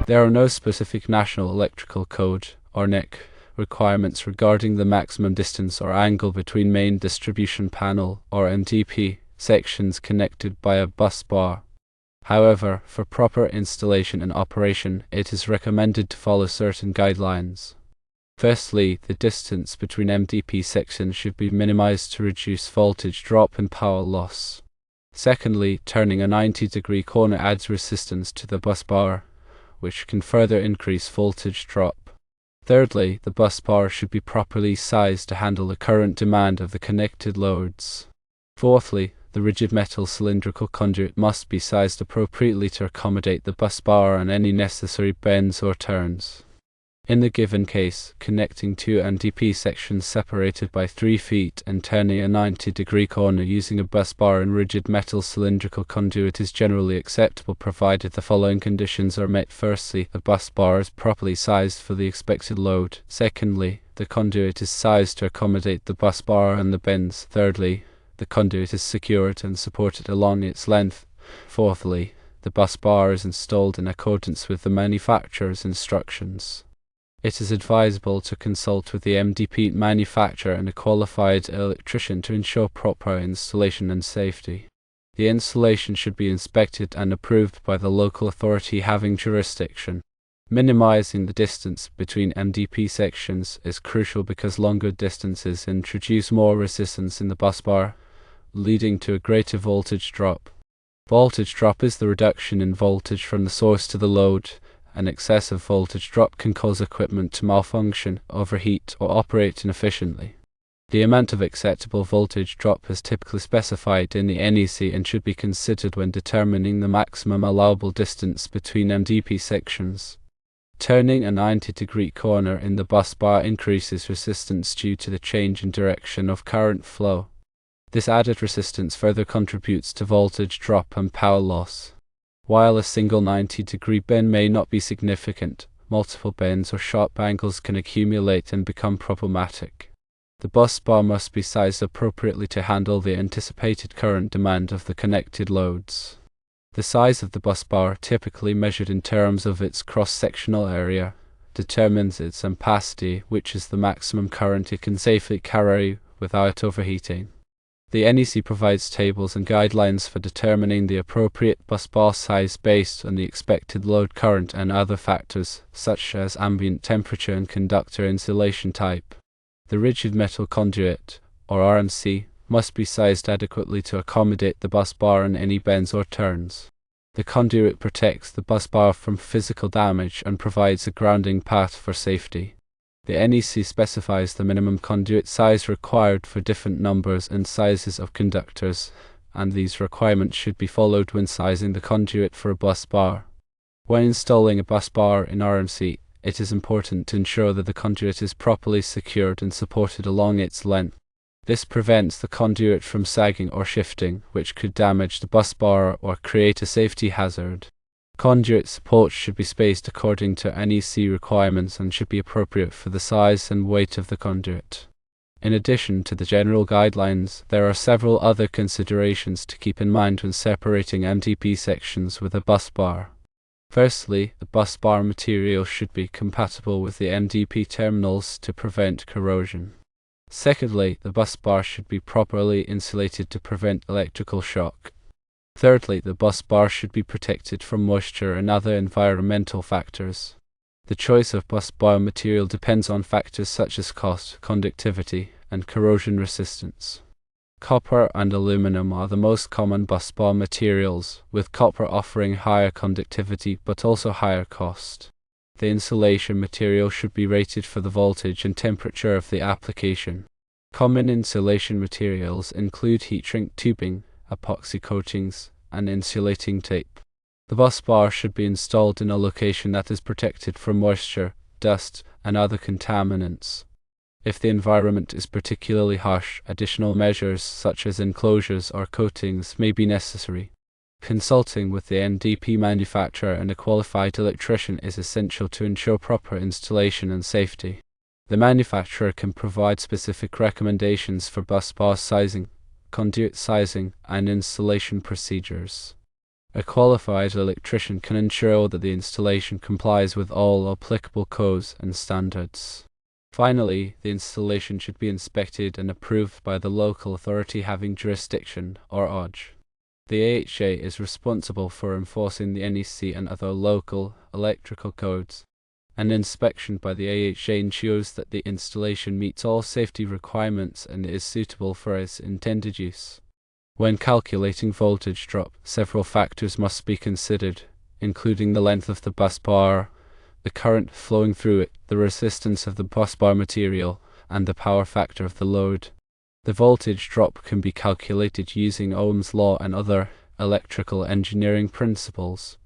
There are no specific National Electrical Code, or NEC, requirements regarding the maximum distance or angle between main distribution panel, or MDP, sections connected by a bus bar. However, for proper installation and operation, it is recommended to follow certain guidelines. Firstly, the distance between MDP sections should be minimized to reduce voltage drop and power loss. Secondly, turning a 90-degree corner adds resistance to the bus bar, which can further increase voltage drop. Thirdly, the bus bar should be properly sized to handle the current demand of the connected loads. Fourthly, the rigid metal cylindrical conduit must be sized appropriately to accommodate the bus bar and any necessary bends or turns. In the given case, connecting two MDP sections separated by 3 feet and turning a 90-degree corner using a bus bar and rigid metal cylindrical conduit is generally acceptable provided the following conditions are met. Firstly, the bus bar is properly sized for the expected load. Secondly, the conduit is sized to accommodate the bus bar and the bends. Thirdly, the conduit is secured and supported along its length. Fourthly, the bus bar is installed in accordance with the manufacturer's instructions. It is advisable to consult with the MDP manufacturer and a qualified electrician to ensure proper installation and safety. The installation should be inspected and approved by the local authority having jurisdiction. Minimizing the distance between MDP sections is crucial because longer distances introduce more resistance in the bus bar, leading to a greater voltage drop. Voltage drop is the reduction in voltage from the source to the load. An excessive voltage drop can cause equipment to malfunction, overheat, or operate inefficiently. The amount of acceptable voltage drop is typically specified in the NEC and should be considered when determining the maximum allowable distance between MDP sections. Turning a 90-degree corner in the bus bar increases resistance due to the change in direction of current flow. This added resistance further contributes to voltage drop and power loss. While a single 90-degree bend may not be significant, multiple bends or sharp angles can accumulate and become problematic. The bus bar must be sized appropriately to handle the anticipated current demand of the connected loads. The size of the bus bar, typically measured in terms of its cross-sectional area, determines its ampacity, which is the maximum current it can safely carry without overheating. The NEC provides tables and guidelines for determining the appropriate bus bar size based on the expected load current and other factors, such as ambient temperature and conductor insulation type. The rigid metal conduit, or RMC, must be sized adequately to accommodate the bus bar and any bends or turns. The conduit protects the bus bar from physical damage and provides a grounding path for safety. The NEC specifies the minimum conduit size required for different numbers and sizes of conductors, and these requirements should be followed when sizing the conduit for a bus bar. When installing a bus bar in RMC, it is important to ensure that the conduit is properly secured and supported along its length. This prevents the conduit from sagging or shifting, which could damage the bus bar or create a safety hazard. Conduit supports should be spaced according to NEC requirements and should be appropriate for the size and weight of the conduit. In addition to the general guidelines, there are several other considerations to keep in mind when separating MDP sections with a bus bar. Firstly, the bus bar material should be compatible with the MDP terminals to prevent corrosion. Secondly, the bus bar should be properly insulated to prevent electrical shock. Thirdly, the bus bar should be protected from moisture and other environmental factors. The choice of bus bar material depends on factors such as cost, conductivity, and corrosion resistance. Copper and aluminum are the most common bus bar materials, with copper offering higher conductivity but also higher cost. The insulation material should be rated for the voltage and temperature of the application. Common insulation materials include heat shrink tubing, epoxy coatings, and insulating tape. The bus bar should be installed in a location that is protected from moisture, dust, and other contaminants. If the environment is particularly harsh, additional measures such as enclosures or coatings may be necessary. Consulting with the MDP manufacturer and a qualified electrician is essential to ensure proper installation and safety. The manufacturer can provide specific recommendations for bus bar sizing, conduit sizing, and installation procedures. A qualified electrician can ensure that the installation complies with all applicable codes and standards. Finally, the installation should be inspected and approved by the local authority having jurisdiction, or OJ. The AHA is responsible for enforcing the NEC and other local electrical codes. An inspection by the AHA ensures that the installation meets all safety requirements and is suitable for its intended use. When calculating voltage drop, several factors must be considered, including the length of the bus bar, the current flowing through it, the resistance of the bus bar material, and the power factor of the load. The voltage drop can be calculated using Ohm's law and other electrical engineering principles.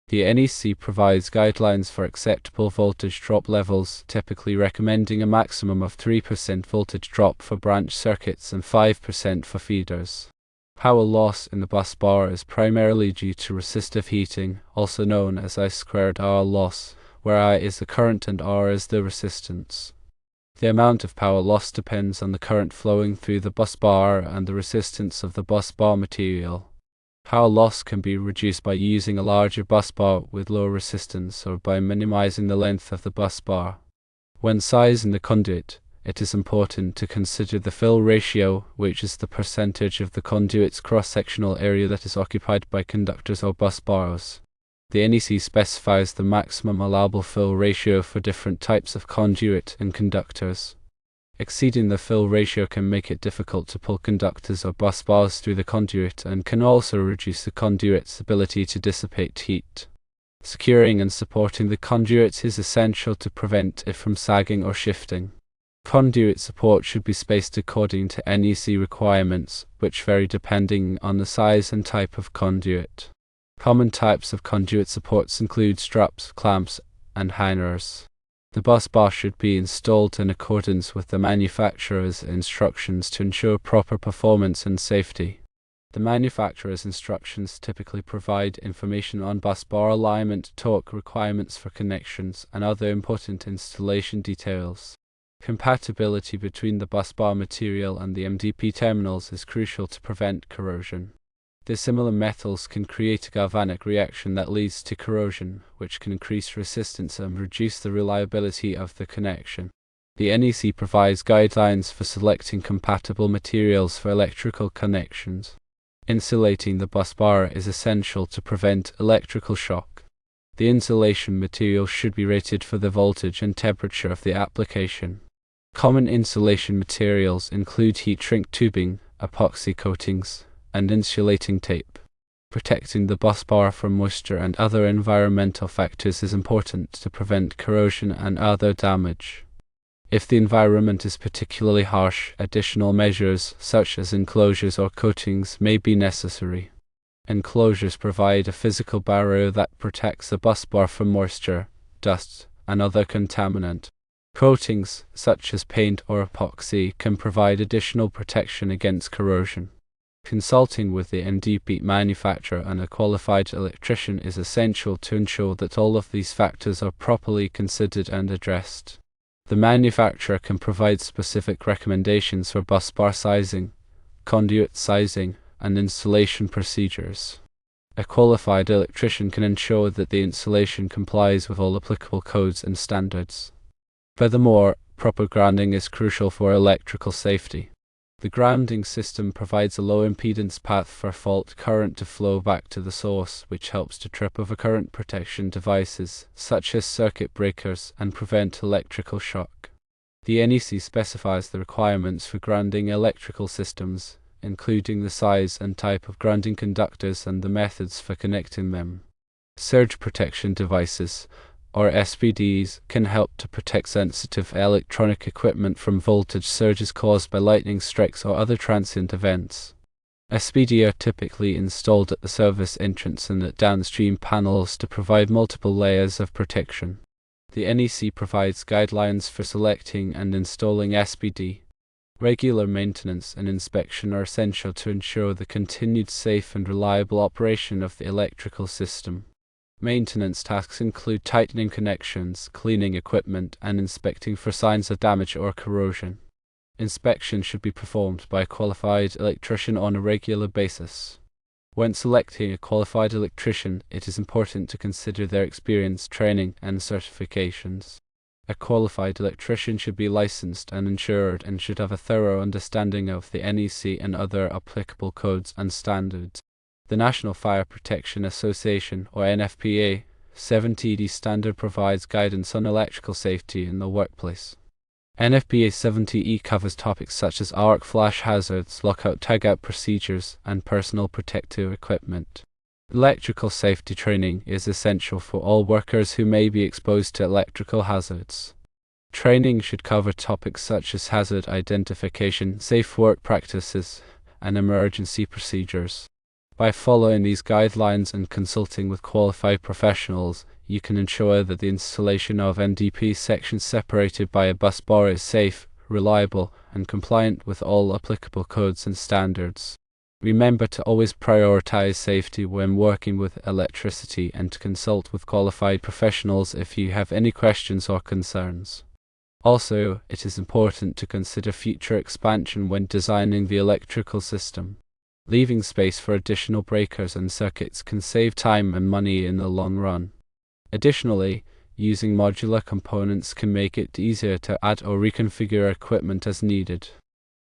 The NEC provides guidelines for acceptable voltage drop levels, typically recommending a maximum of 3% voltage drop for branch circuits and 5% for feeders. Power loss in the bus bar is primarily due to resistive heating, also known as I2R loss, where I is the current and R is the resistance. The amount of power loss depends on the current flowing through the bus bar and the resistance of the bus bar material. Power loss can be reduced by using a larger bus bar with low resistance or by minimizing the length of the bus bar. When sizing the conduit, it is important to consider the fill ratio, which is the percentage of the conduit's cross-sectional area that is occupied by conductors or bus bars. The NEC specifies the maximum allowable fill ratio for different types of conduit and conductors. Exceeding the fill ratio can make it difficult to pull conductors or bus bars through the conduit and can also reduce the conduit's ability to dissipate heat. Securing and supporting the conduit is essential to prevent it from sagging or shifting. Conduit support should be spaced according to NEC requirements, which vary depending on the size and type of conduit. Common types of conduit supports include straps, clamps, and hangers. The bus bar should be installed in accordance with the manufacturer's instructions to ensure proper performance and safety. The manufacturer's instructions typically provide information on bus bar alignment, torque requirements for connections, and other important installation details. Compatibility between the bus bar material and the MDP terminals is crucial to prevent corrosion. Dissimilar metals can create a galvanic reaction that leads to corrosion, which can increase resistance and reduce the reliability of the connection. The NEC provides guidelines for selecting compatible materials for electrical connections. Insulating the bus bar is essential to prevent electrical shock. The insulation material should be rated for the voltage and temperature of the application. Common insulation materials include heat shrink tubing, epoxy coatings, and insulating tape. Protecting the bus bar from moisture and other environmental factors is important to prevent corrosion and other damage. If the environment is particularly harsh, additional measures such as enclosures or coatings may be necessary. Enclosures provide a physical barrier that protects the bus bar from moisture, dust, and other contaminant. Coatings, such as paint or epoxy, can provide additional protection against corrosion. Consulting with the MDP manufacturer and a qualified electrician is essential to ensure that all of these factors are properly considered and addressed. The manufacturer can provide specific recommendations for bus bar sizing, conduit sizing, and installation procedures. A qualified electrician can ensure that the installation complies with all applicable codes and standards. Furthermore, proper grounding is crucial for electrical safety. The grounding system provides a low impedance path for fault current to flow back to the source, which helps to trip over current protection devices, such as circuit breakers, and prevent electrical shock. The NEC specifies the requirements for grounding electrical systems, including the size and type of grounding conductors and the methods for connecting them. Surge protection devices, or SPDs, can help to protect sensitive electronic equipment from voltage surges caused by lightning strikes or other transient events. SPD are typically installed at the service entrance and at downstream panels to provide multiple layers of protection. The NEC provides guidelines for selecting and installing SPD. Regular maintenance and inspection are essential to ensure the continued safe and reliable operation of the electrical system. Maintenance tasks include tightening connections, cleaning equipment, and inspecting for signs of damage or corrosion. Inspection should be performed by a qualified electrician on a regular basis. When selecting a qualified electrician, it is important to consider their experience, training, and certifications. A qualified electrician should be licensed and insured and should have a thorough understanding of the NEC and other applicable codes and standards. The National Fire Protection Association, or NFPA, 70D standard provides guidance on electrical safety in the workplace. NFPA 70E covers topics such as arc flash hazards, lockout-tagout procedures, and personal protective equipment. Electrical safety training is essential for all workers who may be exposed to electrical hazards. Training should cover topics such as hazard identification, safe work practices, and emergency procedures. By following these guidelines and consulting with qualified professionals, you can ensure that the installation of MDP sections separated by a bus bar is safe, reliable, and compliant with all applicable codes and standards. Remember to always prioritize safety when working with electricity and to consult with qualified professionals if you have any questions or concerns. Also, it is important to consider future expansion when designing the electrical system. Leaving space for additional breakers and circuits can save time and money in the long run. Additionally, using modular components can make it easier to add or reconfigure equipment as needed.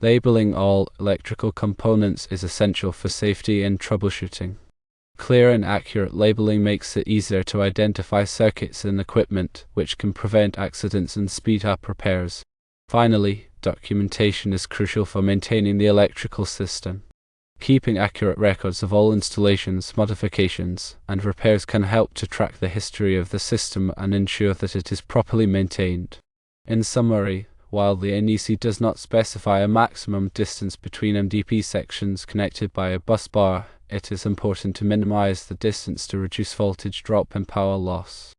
Labeling all electrical components is essential for safety and troubleshooting. Clear and accurate labeling makes it easier to identify circuits and equipment, which can prevent accidents and speed up repairs. Finally, documentation is crucial for maintaining the electrical system. Keeping accurate records of all installations, modifications, and repairs can help to track the history of the system and ensure that it is properly maintained. In summary, while the NEC does not specify a maximum distance between MDP sections connected by a bus bar, it is important to minimize the distance to reduce voltage drop and power loss.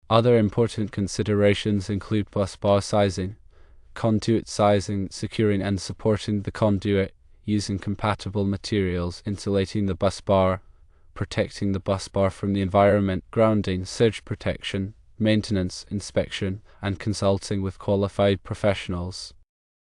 Other important considerations include bus bar sizing, conduit sizing, securing and supporting the conduit, using compatible materials, insulating the bus bar, protecting the bus bar from the environment, grounding, surge protection, maintenance, inspection, and consulting with qualified professionals.